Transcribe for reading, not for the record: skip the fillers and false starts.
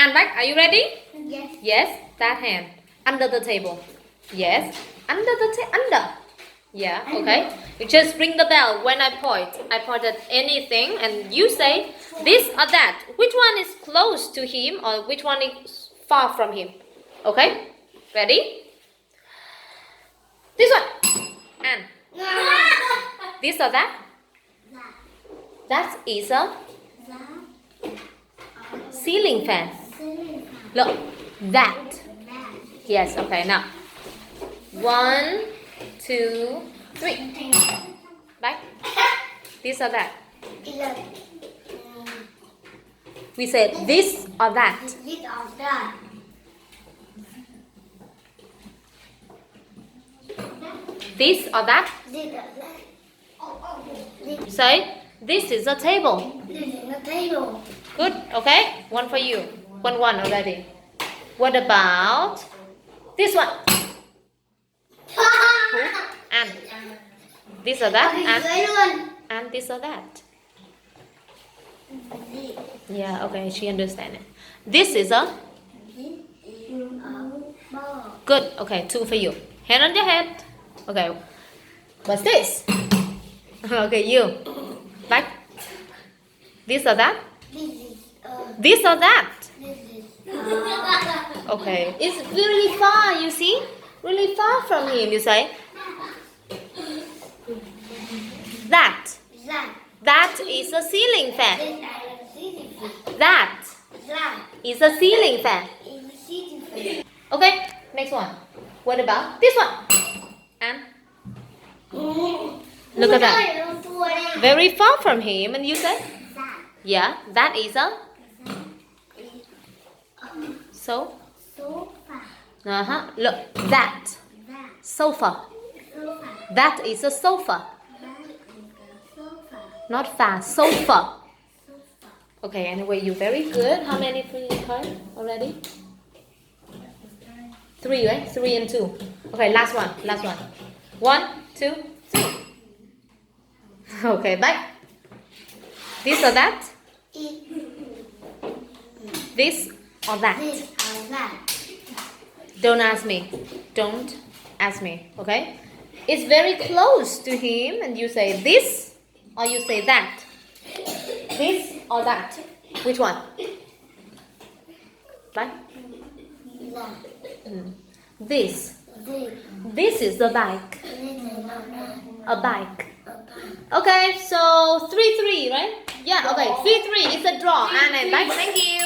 And Bách, are you ready? Yes. Yes, that hand. Under the table. Yes, under the under. Yeah, okay. You just ring the bell when I point. I point at anything and you say this or that. Which one is close to him or which one is far from him? Okay? Ready? This one. And this or that? That is a ceiling fan. Look, that. Yes, okay, now. 1, 2, 3. Back. This or that? We said this or that. This or that. This or that? This or that. Say, this is a table. This is a table. Good, okay? One for you. One already. What about this one? And this or that? And this or that? Yeah, okay, she understands it. This is a? Good, okay, 2 for you. Hand on your head. Okay, what's this? Okay, you. Back. This or that? This or that? Okay, it's really far, you see? Really far from him, you say? That. That is a ceiling fan. That is a ceiling fan. Okay, next one. What about this one? And look at that. Very far from him, and you say? Yeah, that is a Look, that sofa. That is a sofa. Not fast, sofa. Okay, anyway, you're very good. How many for you cards already? 3, right? 3 and 2. Okay, last one. 1, 2, 3. Okay, back. This or that? This or that? Don't ask me. Don't ask me, okay? It's very close to him and you say this or you say that. This or that. Which one? Right? This. This is the bike. A bike. Okay, so 3-3, right? Yeah, okay. 3-3 is a draw. And then back. Thank you.